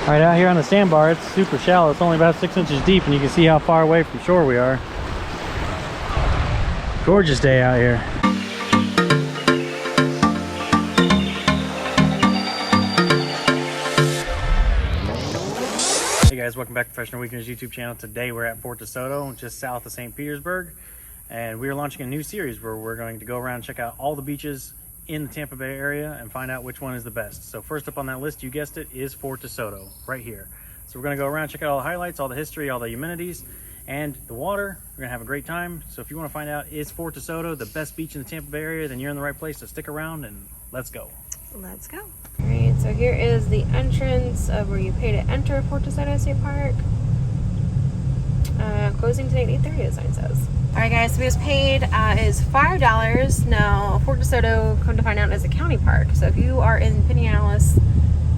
All right, out here on the sandbar, it's super shallow. It's only about 6 inches deep, and you can see how far away from shore we are. Gorgeous day out here. Hey guys, welcome back to Professional Weekenders YouTube channel. Today we're at Fort Desoto, just south of St. Petersburg, and we are launching a new series where we're going to go around and check out all the beaches in the Tampa Bay area and find out which one is the best. So first up on that list, you guessed it, is Fort Desoto, right here. So we're gonna go around, check out all the highlights, all the history, all the amenities, and the water. We're gonna have a great time. So if you wanna find out, is Fort Desoto the best beach in the Tampa Bay area, then you're in the right place. So stick around and let's go. Let's go. All right, so here is the entrance of where you pay to enter Fort Desoto State Park. Closing tonight 8:30, the sign says. All right, guys, so we just paid is $5. Now, Fort Desoto, come to find out, is a county park. So if you are in Pinellas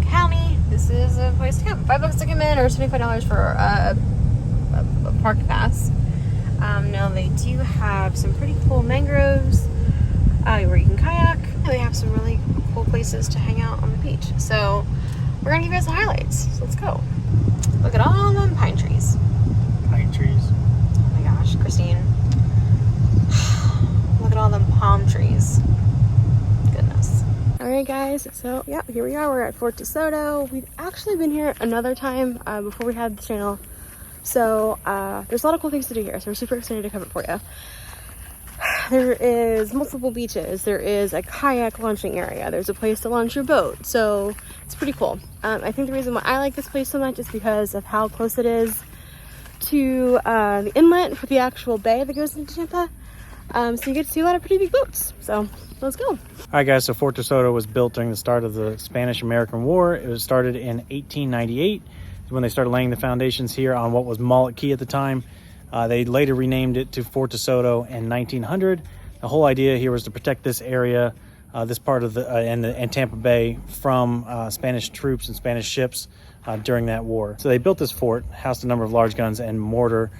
County, this is a place to come. $5 to come in, or $75 for a park pass. Now, they do have some pretty cool mangroves where you can kayak. They have some really cool places to hang out on the beach. So we're gonna give you guys the highlights. So let's go. Look at all them pine trees. Pine trees. Oh my gosh, Christine. Look at all them palm trees. Goodness. All right, guys. So yeah, here we are. We're at Fort Desoto. We've actually been here another time before we had the channel. So there's a lot of cool things to do here. So we're super excited to cover it for you. There is multiple beaches. There is a kayak launching area. There's a place to launch your boat. So it's pretty cool. I think the reason why I like this place so much is because of how close it is to the inlet for the actual bay that goes into Tampa. So you get to see a lot of pretty big boats. So let's go. All right, guys, so Fort Desoto was built during the start of the Spanish-American War. It was started in 1898 when they started laying the foundations here on what was Mullet Key at the time. They later renamed it to Fort Desoto in 1900. The whole idea here was to protect this area, this part of the and Tampa Bay from Spanish troops and Spanish ships during that war. So they built this fort, housed a number of large guns and mortar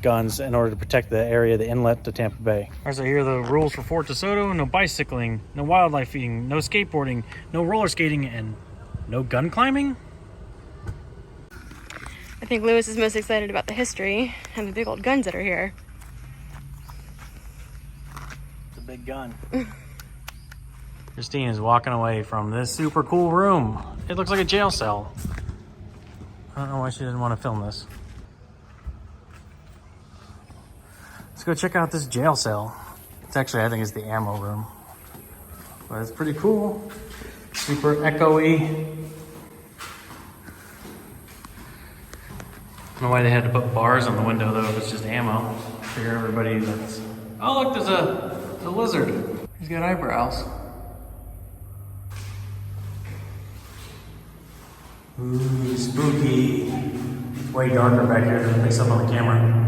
guns in order to protect the area, the inlet to Tampa Bay. All right, so here are the rules for Fort Desoto: no bicycling, no wildlife feeding, no skateboarding, no roller skating, and no gun climbing. I think Lewis is most excited about the history and the big old guns that are here. It's a big gun. Christine is walking away from this super cool room. It looks like a jail cell. I don't know why she didn't want to film this. Let's go check out this jail cell. It's actually, I think it's the ammo room. But it's pretty cool. Super echoey. I don't know why they had to put bars on the window though, if it's just ammo. I figure everybody that's... Oh look, there's a lizard. He's got eyebrows. Ooh, spooky. It's way darker back here than it picks up on the camera.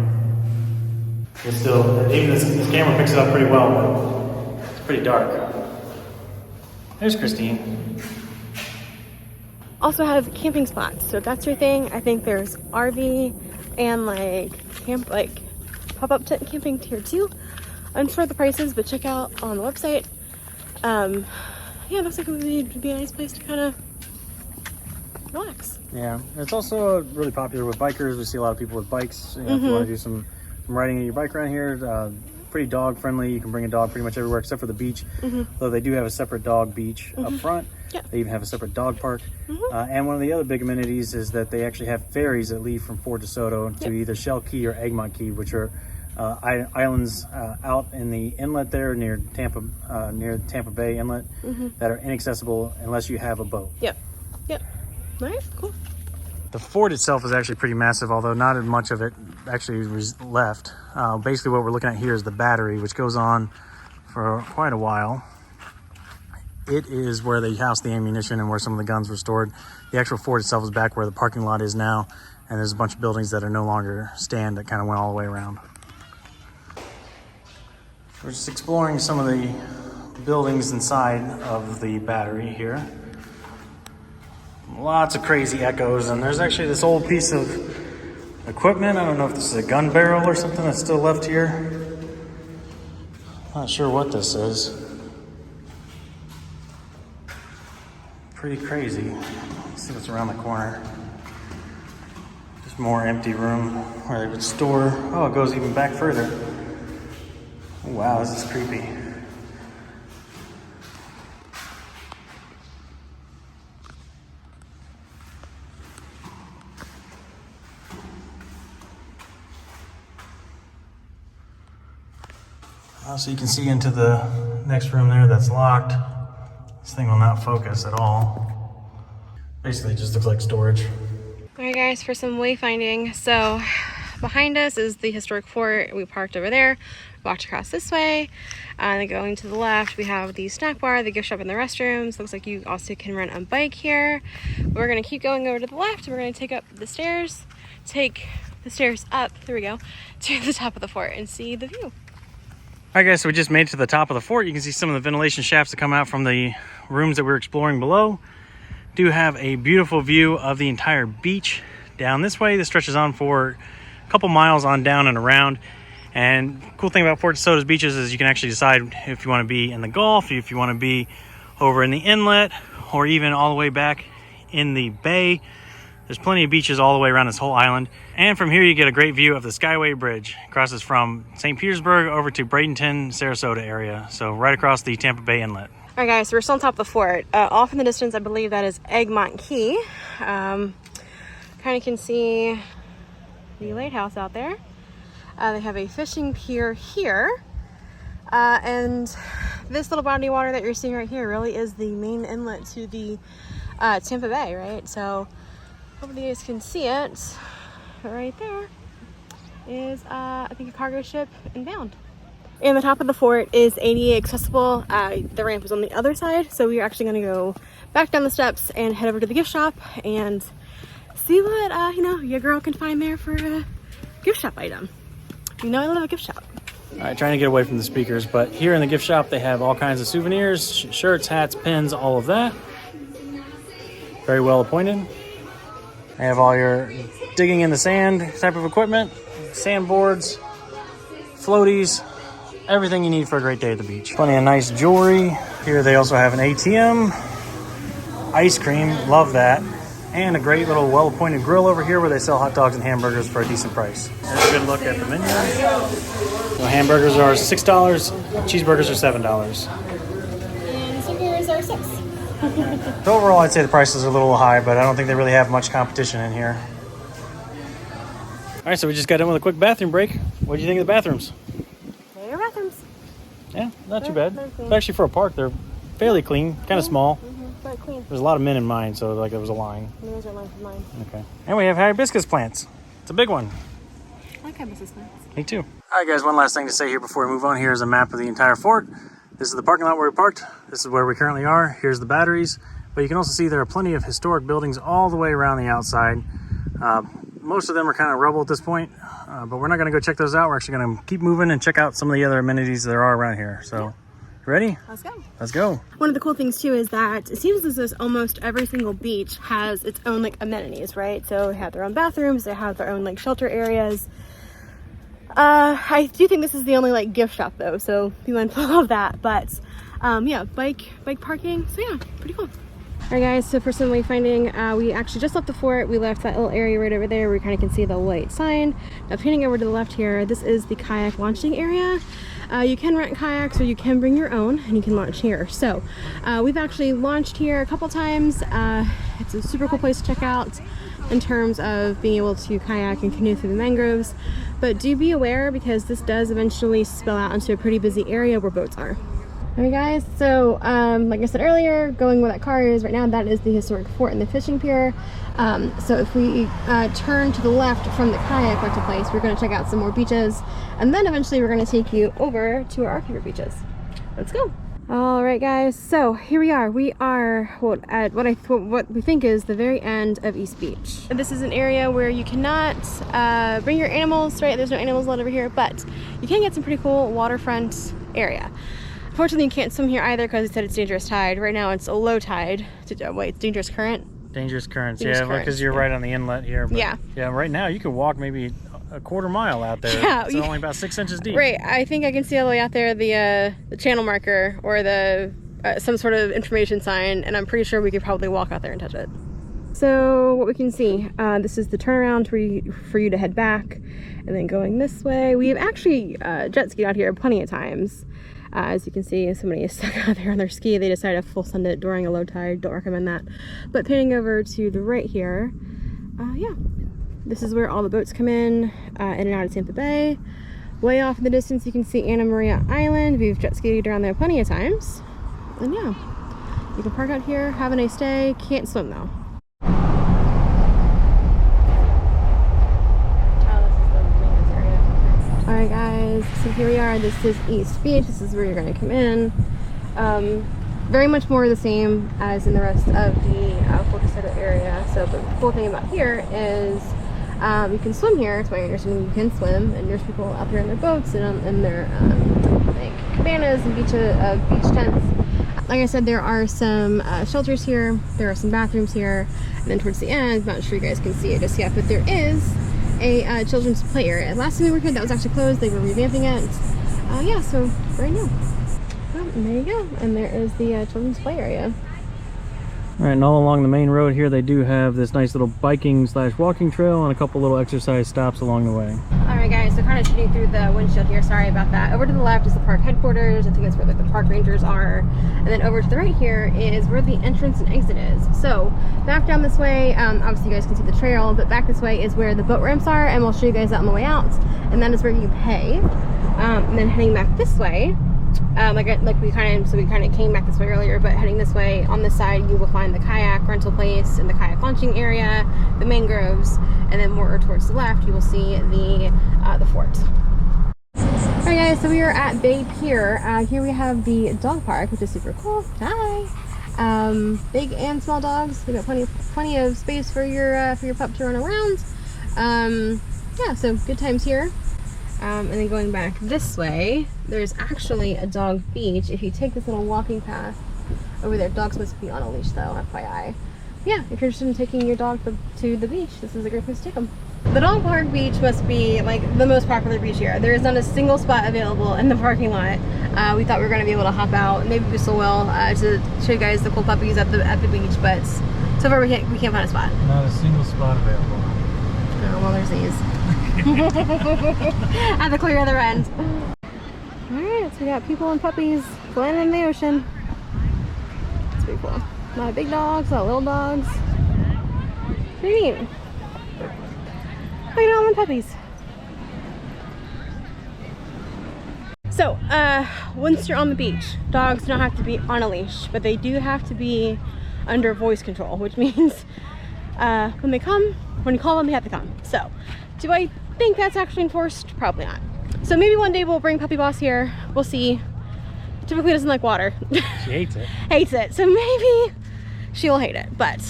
It's still, even this camera picks it up pretty well, but it's pretty dark. There's Christine. Also have camping spots, so if that's your thing, I think there's RV and like pop-up tent camping here too. Unsure of the prices, but check out on the website. Yeah, it looks like it would be a nice place to kind of relax. Yeah, it's also really popular with bikers. We see a lot of people with bikes. You know, if you want to do some riding of your bike around here, pretty dog friendly. You can bring a dog pretty much everywhere except for the beach. Though they do have a separate dog beach up front. Yeah. They even have a separate dog park. And one of the other big amenities is that they actually have ferries that leave from Fort Desoto to either Shell Key or Egmont Key, which are islands out in the inlet there near Tampa Bay Inlet that are inaccessible unless you have a boat. Yep. All right, cool. The fort itself is actually pretty massive, although not as much of it actually was left. Basically what we're looking at here is the battery, which goes on for quite a while. It is where they housed the ammunition and where some of the guns were stored. The actual fort itself is back where the parking lot is now, and there's a bunch of buildings that are no longer stand that kind of went all the way around. We're just exploring some of the buildings inside of the battery here. Lots of crazy echoes, and there's actually this old piece of equipment. I don't know if this is a gun barrel or something that's still left here. Not sure what this is. Pretty crazy. Let's see what's around the corner. More empty room where they would store. Oh, it goes even back further. Wow, this is creepy. So you can see into the next room there that's locked. This thing will not focus at all. Basically, it just looks like storage. Alright guys, for some wayfinding. So behind us is the historic fort. We parked over there, walked across this way, and then going to the left we have the snack bar, the gift shop, and the restrooms. Looks like you also can rent a bike here. We're going to keep going over to the left, and we're going to take the stairs up, there we go, to the top of the fort and see the view. Alright guys, so we just made it to the top of the fort. You can see some of the ventilation shafts that come out from the rooms that we're exploring below. Do have a beautiful view of the entire beach down this way. This stretches on for a couple miles on down and around. And cool thing about Fort Desoto's beaches is you can actually decide if you want to be in the Gulf, if you want to be over in the inlet, or even all the way back in the bay. There's plenty of beaches all the way around this whole island. And from here you get a great view of the Skyway Bridge. It crosses from St. Petersburg over to Bradenton, Sarasota area. So right across the Tampa Bay Inlet. All right guys, so we're still on top of the fort. Off in the distance, I believe that is Egmont Key. Kind of can see the lighthouse out there. They have a fishing pier here. And this little body of water that you're seeing right here really is the main inlet to the Tampa Bay, right? So hopefully you guys can see it. Right there is, I think, a cargo ship inbound. And the top of the fort is ADA accessible. The ramp is on the other side, so we're actually going to go back down the steps and head over to the gift shop and see what your girl can find there for a gift shop item. You know I love a gift shop. All right, trying to get away from the speakers, but here in the gift shop they have all kinds of souvenirs, shirts, hats, pins, all of that. Very well appointed. They have all your digging in the sand type of equipment, sandboards, floaties, everything you need for a great day at the beach. Plenty of nice jewelry. Here they also have an ATM, ice cream, love that, and a great little well-appointed grill over here where they sell hot dogs and hamburgers for a decent price. There's a good look at the menu. So hamburgers are $6, cheeseburgers are $7. And stickers are $6. So overall, I'd say the prices are a little high, but I don't think they really have much competition in here. All right, so we just got done with a quick bathroom break. What do you think of the bathrooms? There are bathrooms. Yeah, not too bad. They're clean. But actually, for a park, they're fairly clean, kind of small. Very clean. There's a lot of men in mine, so like there was a line. There's a line for mine. Okay. And we have hibiscus plants. It's a big one. I like hibiscus plants. Me too. All right, guys, one last thing to say here before we move on. Here's a map of the entire fort. This is the parking lot where we parked. This is where we currently are. Here's the batteries. But you can also see there are plenty of historic buildings all the way around the outside. Most of them are kind of rubble at this point, but we're not going to go check those out. We're actually going to keep moving and check out some of the other amenities there are around here. So, you ready? Let's go. Let's go. One of the cool things too is that it seems as though almost every single beach has its own like amenities, right? So they have their own bathrooms, they have their own like shelter areas. I do think this is the only like gift shop though, so be mindful of that. But yeah, bike parking. So yeah, pretty cool. Alright guys, so for some wayfinding, we actually just left the fort. We left that little area right over there where you kind of can see the white sign. Now panning over to the left here, this is the kayak launching area. You can rent kayaks or you can bring your own and you can launch here. So we've actually launched here a couple times. It's a super cool place to check out in terms of being able to kayak and canoe through the mangroves. But do be aware because this does eventually spill out into a pretty busy area where boats are. Alright guys, so like I said earlier, going where that car is right now, that is the historic fort and the fishing pier. So if we turn to the left from the kayak rental place, we're going to check out some more beaches, and then eventually we're going to take you over to our favorite beaches. Let's go. Alright guys, so here we are. We are at what we think is the very end of East Beach. And this is an area where you cannot bring your animals, right? There's no animals allowed over here, but you can get some pretty cool waterfront area. Unfortunately, you can't swim here either because it said it's dangerous tide. Right now, it's a low tide. Wait, it's dangerous current? Dangerous currents, Dangerous yeah, currents, because you're right on the inlet here. But yeah, right now you could walk maybe a quarter mile out there. Yeah, it's only about 6 inches deep. Right, I think I can see all the way out there the channel marker or the some sort of information sign, and I'm pretty sure we could probably walk out there and touch it. So what we can see, this is the turnaround for you to head back, and then going this way. We have actually jet skied out here plenty of times. As you can see, somebody is stuck out there on their ski. They decided to full send it during a low tide. Don't recommend that. But panning over to the right here, yeah, this is where all the boats come in and out of Tampa Bay. Way off in the distance, you can see Anna Maria Island. We've jet skied around there plenty of times. And yeah, you can park out here, have a nice day. Can't swim though. Alright guys, so here we are. This is East Beach. This is where you're going to come in. Very much more the same as in the rest of the Fort Desoto area. So the cool thing about here is you can swim here. It's my understanding you can swim, and there's people out there in their boats and in their like cabanas and beach tents. Like I said, there are some shelters here. There are some bathrooms here, and then towards the end, I'm not sure you guys can see it just yet, but there is a children's play area. Last time we were here, that was actually closed. They were revamping it. Yeah, so right now. Well, and there you go. And there is the children's play area. All right, and all along the main road here, they do have this nice little biking / walking trail and a couple little exercise stops along the way. All right, guys, so kind of shooting through the windshield here. Sorry about that. Over to the left is the park headquarters. I think that's where like, the park rangers are. And then over to the right here is where the entrance and exit is. So back down this way, obviously you guys can see the trail, but back this way is where the boat ramps are, and we'll show you guys that on the way out. And that is where you pay. And then heading back this way, we kind of came back this way earlier, but heading this way on this side you will find the kayak rental place and the kayak launching area, the mangroves, and then more towards the left you will see the fort. Alright guys, so we are at Bay Pier. Here we have the dog park, which is super cool. Hi! Big and small dogs. We got plenty of space for your pup to run around. Yeah, so good times here. And then going back this way, there's actually a dog beach. If you take this little walking path over there, dogs must be on a leash though, FYI. Yeah, if you're interested in taking your dog to the beach, this is a great place to take them. The dog park beach must be like the most popular beach here. There is not a single spot available in the parking lot. We thought we were going to be able to hop out, maybe we still will, to show you guys the cool puppies at the beach, but so far we can't find a spot. Not a single spot available. Oh, well, there's these. At the clear other end. Alright, so we got people and puppies playing in the ocean. It's pretty cool. A lot of big dogs, a lot of little dogs. Pretty neat. Look at all the puppies. So, once you're on the beach, dogs don't have to be on a leash, but they do have to be under voice control, which means when you call them, they have to come. So, do I think that's actually enforced? Probably not. So maybe one day we'll bring Puppy Boss here. We'll see. Typically doesn't like water. She hates it. Hates it. So maybe she'll hate it, but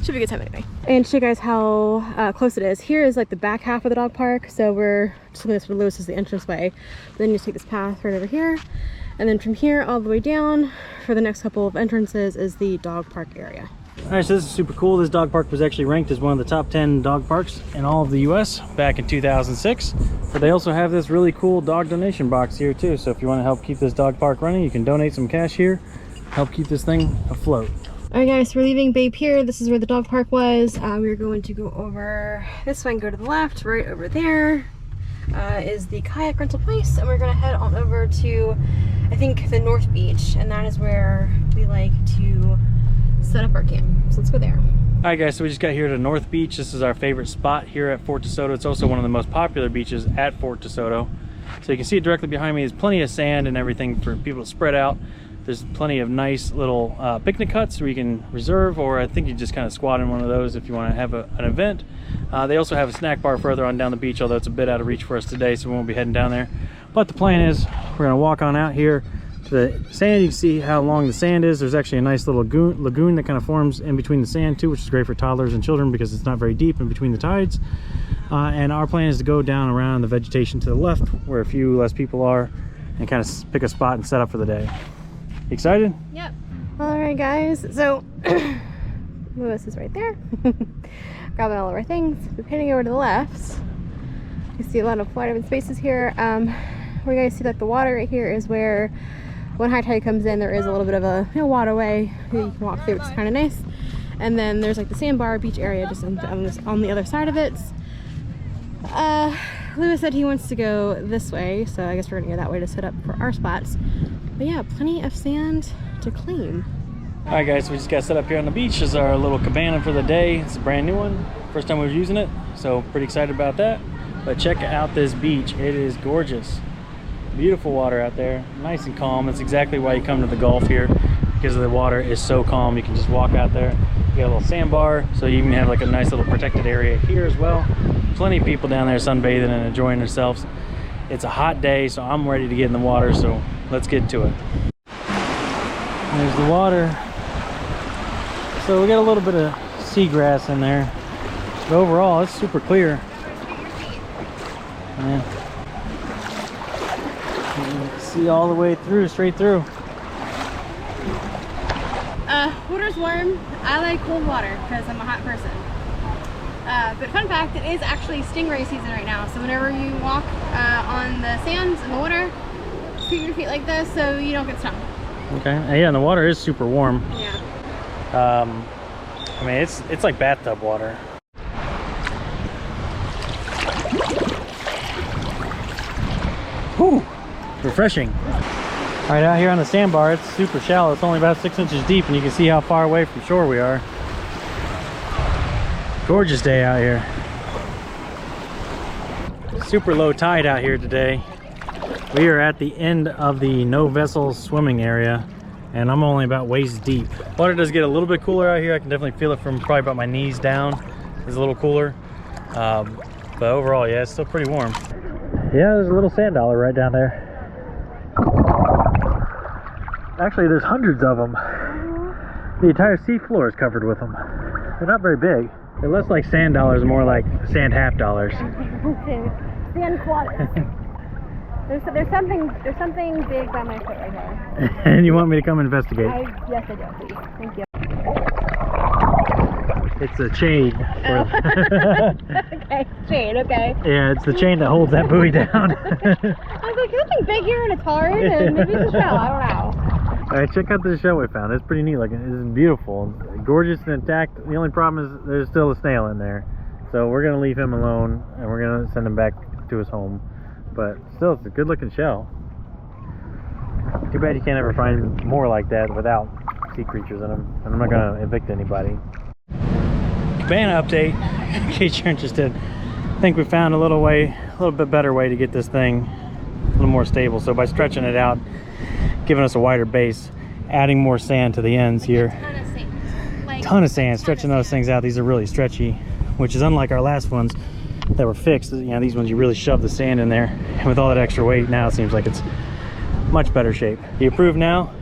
should be a good time anyway. And show you guys how close it is. Here is like the back half of the dog park. So we're just looking at this where Lewis is the entrance way. Then you just take this path right over here. And then from here all the way down for the next couple of entrances is the dog park area. All right, so this is super cool. This dog park was actually ranked as one of the top 10 dog parks in all of the US back in 2006. But they also have this really cool dog donation box here too. So if you want to help keep this dog park running, you can donate some cash here, help keep this thing afloat. All right guys, so we're leaving Bay Pier. This is where the dog park was. We're going to go over this way and go to the left. Right over there is the kayak rental place, and we're gonna head on over to, I think, the North Beach, and that is where we like to set up our camp. So let's go there. All right guys, so we just got here to North Beach. This is our favorite spot here at Fort Desoto. It's also one of the most popular beaches at Fort Desoto. So you can see it directly behind me. There's plenty of sand and everything for people to spread out. There's plenty of nice little picnic huts where you can reserve, or I think you just kind of squat in one of those if you want to have an event. They also have a snack bar further on down the beach, although it's a bit out of reach for us today, so we won't be heading down there. But the plan is we're going to walk on out here to the sand. You can see how long the sand is. There's actually a nice little lagoon that kind of forms in between the sand too, which is great for toddlers and children because it's not very deep in between the tides. And our plan is to go down around the vegetation to the left where a few less people are and kind of pick a spot and set up for the day. Excited? Yep. All right guys, so Lewis is right there grabbing all of our things. We're heading over to the left. You see a lot of wide open spaces here. Where you guys see that the water right here is where when high tide comes in, there is a little bit of a waterway you can walk through, which is kind of nice. And then there's like the sandbar beach area just on the other side of it. Lewis said he wants to go this way, so I guess we're gonna go that way to set up for our spots. But yeah, plenty of sand to claim. All right, guys, so we just got set up here on the beach. This is our little cabana for the day. It's a brand new one. First time we were using it, so pretty excited about that. But check out this beach. It is gorgeous. Beautiful water out there, nice and calm. That's exactly why you come to the Gulf here, because the water is so calm. You can just walk out there. You got a little sandbar, so you can have like a nice little protected area here as well. Plenty of people down there sunbathing and enjoying themselves. It's a hot day, so I'm ready to get in the water, so let's get to it. There's the water. So we got a little bit of seagrass in there, but overall it's super clear. Yeah. You can see all the way through, straight through. Water's warm. I like cold water because I'm a hot person. But fun fact, it is actually stingray season right now. So whenever you walk on the sands in the water, keep your feet like this so you don't get stung. Okay. Yeah, and the water is super warm. Yeah. I mean, it's like bathtub water. Whew, refreshing. All right, out here on the sandbar, it's super shallow. It's only about 6 inches deep, and you can see how far away from shore we are. Gorgeous day out here. Super low tide out here today. We are at the end of the no vessel swimming area, and I'm only about waist deep. Water does get a little bit cooler out here. I can definitely feel it from probably about my knees down. It's a little cooler, but overall, yeah, it's still pretty warm. Yeah, there's a little sand dollar right down there. Actually, there's hundreds of them. The entire sea floor is covered with them. They're not very big. They're less like sand dollars, more like sand half dollars. Sand quarters. There's something big by my foot right here. And you want me to come investigate? Yes, I do, please. Thank you. It's a chain. Okay, chain, okay. Yeah, it's the chain that holds that buoy down. I was like, there's something big here and it's hard, and maybe it's a shell, I don't know. Alright, check out this shell we found. It's pretty neat looking. It's beautiful, gorgeous and intact. The only problem is there's still a snail in there. So we're gonna leave him alone and we're gonna send him back to his home. But still, it's a good looking shell. Too bad you can't ever find more like that without sea creatures in them. And I'm not gonna evict anybody. Cabana update, in case you're interested. I think we found a little bit better way to get this thing a little more stable. So by stretching it out, giving us a wider base, adding more sand to the ends here. Ton of sand, stretching those things out. These are really stretchy, which is unlike our last ones that were fixed. You know, these ones you really shove the sand in there, and with all that extra weight, now it seems like it's much better shape. You approve now?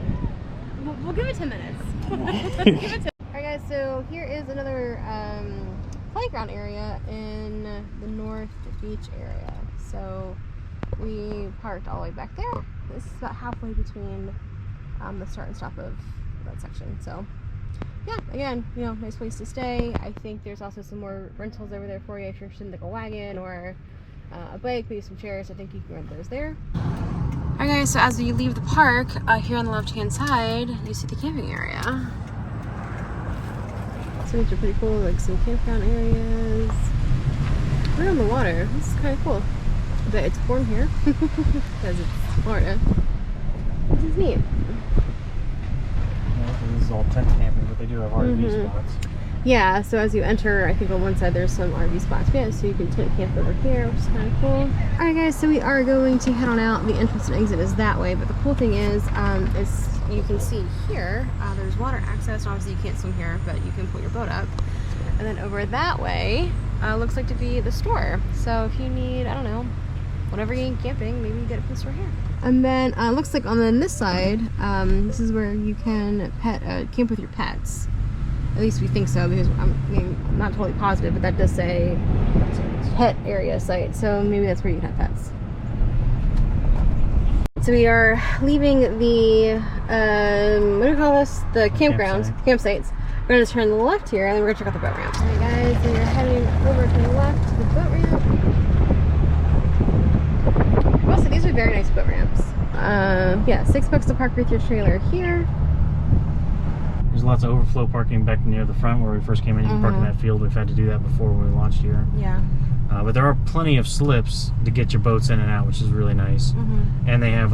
We'll give it 10 minutes. Alright guys, so here is another playground area in the North Beach area. So we parked all the way back there. This is about halfway between the start and stop of that section. So yeah, again, you know, nice place to stay. I think there's also some more rentals over there for you if you're interested in like a wagon or a bike, maybe some chairs. I think you can rent those there. Alright guys, so as you leave the park, here on the left hand side, you see the camping area. So these are pretty cool, like some campground areas. Right on the water. This is kind of cool. But it's warm here because it's Florida. This is neat. Yeah, this is all tent camping, but they do have RV spots. Yeah, so as you enter, I think on one side there's some RV spots. Yeah, so you can tent camp over here, which is kind of cool. Alright guys, so we are going to head on out. The entrance and exit is that way, but the cool thing is you can see here, there's water access. Obviously you can't swim here, but you can put your boat up. And then over that way, looks like to be the store. So if you need, I don't know, whenever you're camping, maybe you get it from the store here. And then looks like on this side, this is where you can camp with your pets. At least we think so, because I'm not totally positive, but that does say pet area site. So maybe that's where you can have pets. So we are leaving the, what do we call this? The campsites. We're going to turn left here, and then we're going to check out the boat ramp. Alright guys, so we're heading over to the left to the boat ramp. Also, these are very nice boat ramps. Yeah, $6 to park with your trailer here. There's lots of overflow parking back near the front where we first came in. You can park in that field. We've had to do that before when we launched here. Yeah. But there are plenty of slips to get your boats in and out, which is really nice. And they have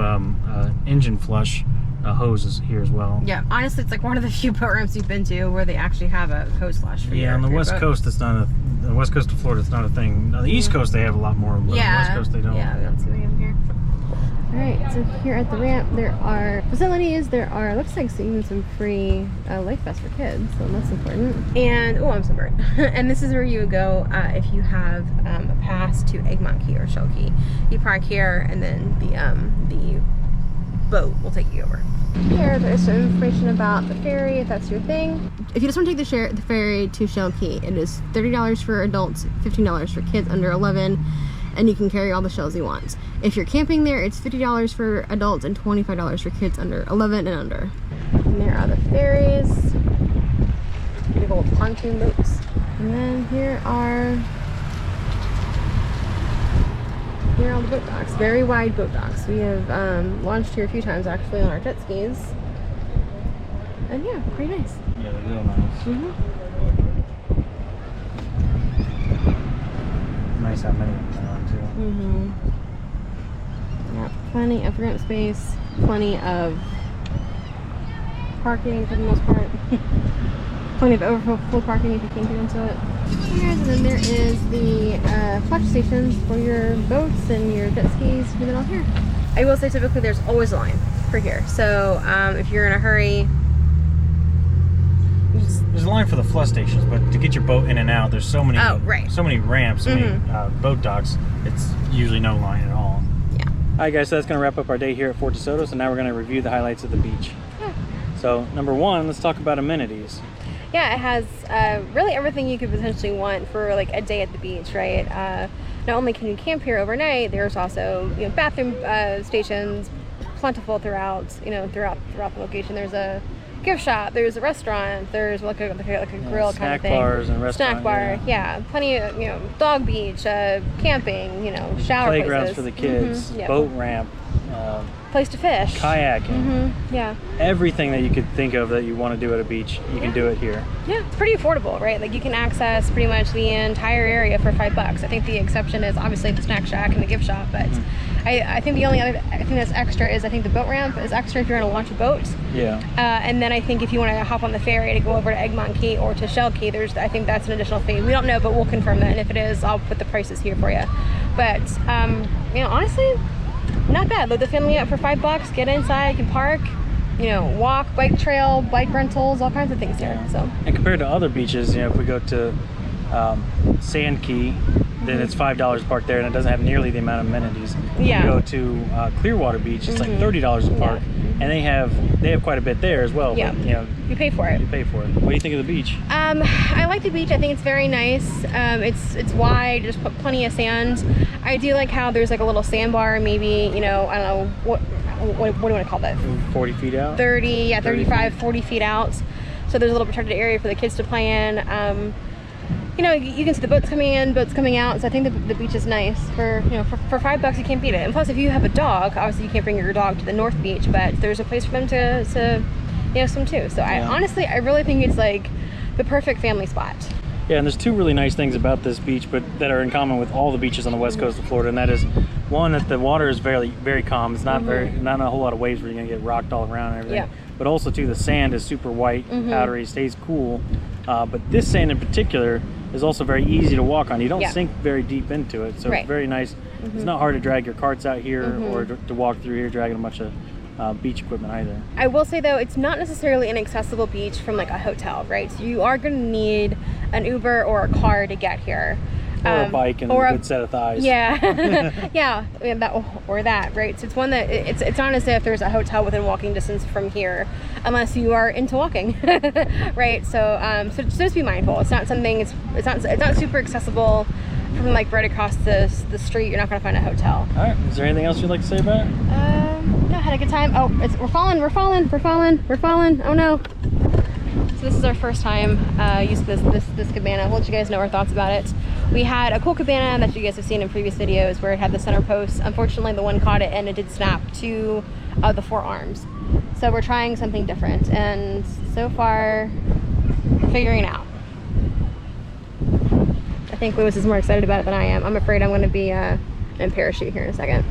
engine flush hoses here as well. Yeah, honestly, it's like one of the few boat ramps we've been to where they actually have a hose flush for on the west coast, it's not the west coast of Florida, it's not a thing. On the east coast, they have a lot more, but on the west coast, they don't. Yeah, we don't see what we have here. Alright, so here at the ramp, there are facilities, there are, looks like even some free life vests for kids, so that's important. And, oh, I'm sunburned. And this is where you would go if you have a pass to Egmont Key or Shell Key. You park here, and then the boat will take you over. Here, there's some information about the ferry, if that's your thing. If you just want to take the ferry to Shell Key, it is $30 for adults, $15 for kids under 11, and you can carry all the shells you want. If you're camping there, it's $50 for adults and $25 for kids under 11 and under. And there are the ferries, big old pontoon boats. And then here are all the boat docks, very wide boat docks. We have launched here a few times actually on our jet skis. And yeah, pretty nice. Yeah, they're real nice. Nice how many of them are on too. Yeah, plenty of ramp space, plenty of parking for the most part. Plenty of overflow parking if you can't get into it. And then there is the flush stations for your boats and your jet skis. You get it all here. I will say typically there's always a line for here. So if you're in a hurry, there's a line for the flush stations, but to get your boat in and out, there's so many so many ramps, so many boat docks, it's usually no line at all. Yeah. Alright guys, so that's going to wrap up our day here at Fort Desoto, so now we're going to review the highlights of the beach. Yeah. So number one, let's talk about amenities. Yeah, it has really everything you could potentially want for like a day at the beach, right? Not only can you camp here overnight, there's also bathroom stations, plentiful throughout throughout the location. There's a gift shop, there's a restaurant, there's like a grill kind of thing. Snack bars and restaurants. Snack bar, yeah. Plenty of dog beach, camping, shower playgrounds places for the kids, boat ramp, place to fish, kayaking. Yeah. Everything that you could think of that you want to do at a beach, you can do it here. Yeah, it's pretty affordable, right? Like you can access pretty much the entire area for $5. I think the exception is obviously the snack shack and the gift shop, but I think the only other thing that's extra is I think the boat ramp is extra if you're going to launch a boat. Yeah. And then I think if you want to hop on the ferry to go over to Egmont Key or to Shell Key, I think that's an additional fee. We don't know, but we'll confirm that. And if it is, I'll put the prices here for you. But honestly, not bad. Load the family up for $5. Get inside, you can park, walk, bike trail, bike rentals, all kinds of things here. So. And compared to other beaches, if we go to Sand Key, then it's $5 to park there, and it doesn't have nearly the amount of amenities. Yeah. You go to Clearwater Beach, it's like $30 a park, and they have quite a bit there as well. Yeah. But, you pay for it. You pay for it. What do you think of the beach? I like the beach. I think it's very nice. It's wide. Just put plenty of sand. I do like how there's like a little sandbar. Maybe I don't know what do you want to call that? 40 feet out. 35, 40 feet out. So there's a little protected area for the kids to play in. You can see the boats coming in, boats coming out. So I think the beach is nice for $5 you can't beat it. And plus, if you have a dog, obviously you can't bring your dog to the North Beach, but there's a place for them to swim too. So I really think it's like the perfect family spot. Yeah, and there's two really nice things about this beach, but that are in common with all the beaches on the west coast of Florida, and that is one, that the water is very, very calm. It's not not a whole lot of waves where you're gonna get rocked all around and everything. Yeah. But also too, the sand is super white, powdery, stays cool. But this sand in particular is also very easy to walk on. You don't sink very deep into it, so it's very nice. It's not hard to drag your carts out here or to walk through here dragging a bunch of beach equipment either. I will say though, it's not necessarily an accessible beach from like a hotel, right? So you are going to need an Uber or a car to get here. Or a bike and a good set of thighs. Yeah. Yeah, that, right? So it's one that it's not as if there's a hotel within walking distance from here, unless you are into walking, right? So so just be mindful. It's not something. It's not super accessible from like right across the street. You're not going to find a hotel. All right. Is there anything else you'd like to say about it? No, had a good time. Oh, we're falling. Oh no. So this is our first time using this cabana. We'll let you guys know our thoughts about it. We had a cool cabana that you guys have seen in previous videos where it had the center post. Unfortunately, the one caught it and it did snap to the four arms. So we're trying something different, and so far, figuring it out. I think Lewis is more excited about it than I am. I'm afraid I'm going to be in parachute here in a second.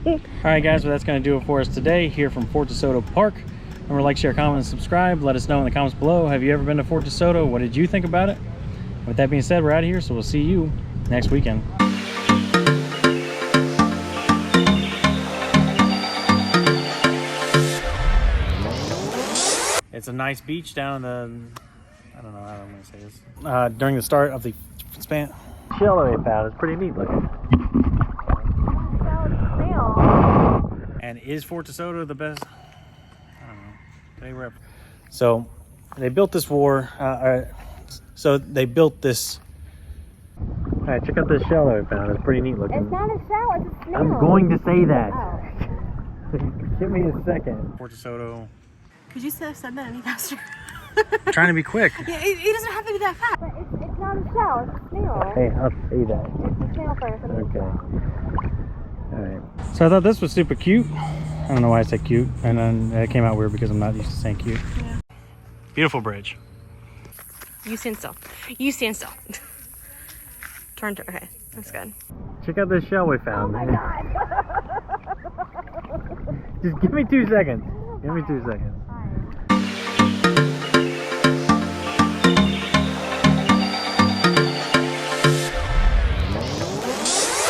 All right, guys, well, that's going to do it for us today here from Fort Desoto Park. Remember, like, share, comment, and subscribe. Let us know in the comments below. Have you ever been to Fort Desoto? What did you think about it? With that being said, we're out of here, so we'll see you next weekend. It's a nice beach down in the, I don't know how I'm going to say this. During the start of the span. Shell that we found is pretty neat looking. And is Fort Desoto the best? I don't know. They were, so they built this so they built this. All right, check out this shell that we found. It's pretty neat looking. It's not a shell, it's a snail. I'm going to say that. Oh. Give me a second. Fort Desoto. Could you have said that any faster? Trying to be quick. Yeah, it doesn't have to be that fast. But it's not a shell, it's a snail. Okay, I'll say that. It's a snail first. Okay. Alright. So I thought this was super cute. I don't know why I said cute. And then it came out weird because I'm not used to saying cute. Yeah. Beautiful bridge. You stand still. You stand still. Turn. Okay, that's good. Check out this shell we found. Oh my god. Just give me 2 seconds. Give me 2 seconds.